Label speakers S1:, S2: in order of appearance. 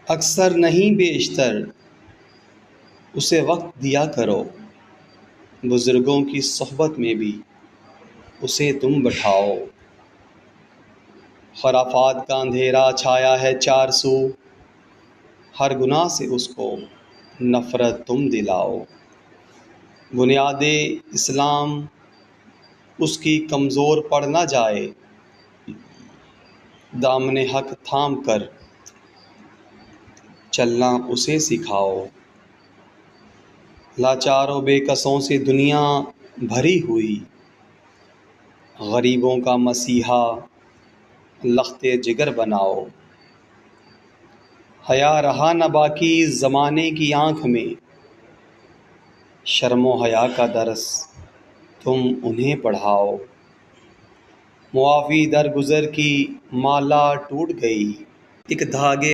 S1: اکثر نہیں بیشتر اسے وقت دیا کرو، بزرگوں کی صحبت میں بھی اسے تم بٹھاؤ۔ خرافات کا اندھیرا چھایا ہے چار سو، ہر گناہ سے اس کو نفرت تم دلاؤ۔ بنیاد اسلام اس کی کمزور پڑ نہ جائے، دامن حق تھام کر چلنا اسے سکھاؤ۔ لاچار و بے کسوں سے دنیا بھری ہوئی، غریبوں کا مسیحا لخت جگر بناؤ۔ حیا رہا نہ باقی زمانے کی آنکھ میں، شرم و حیا کا درس تم انہیں پڑھاؤ۔ معافی در گزر کی مالا ٹوٹ گئی، ایک دھاگے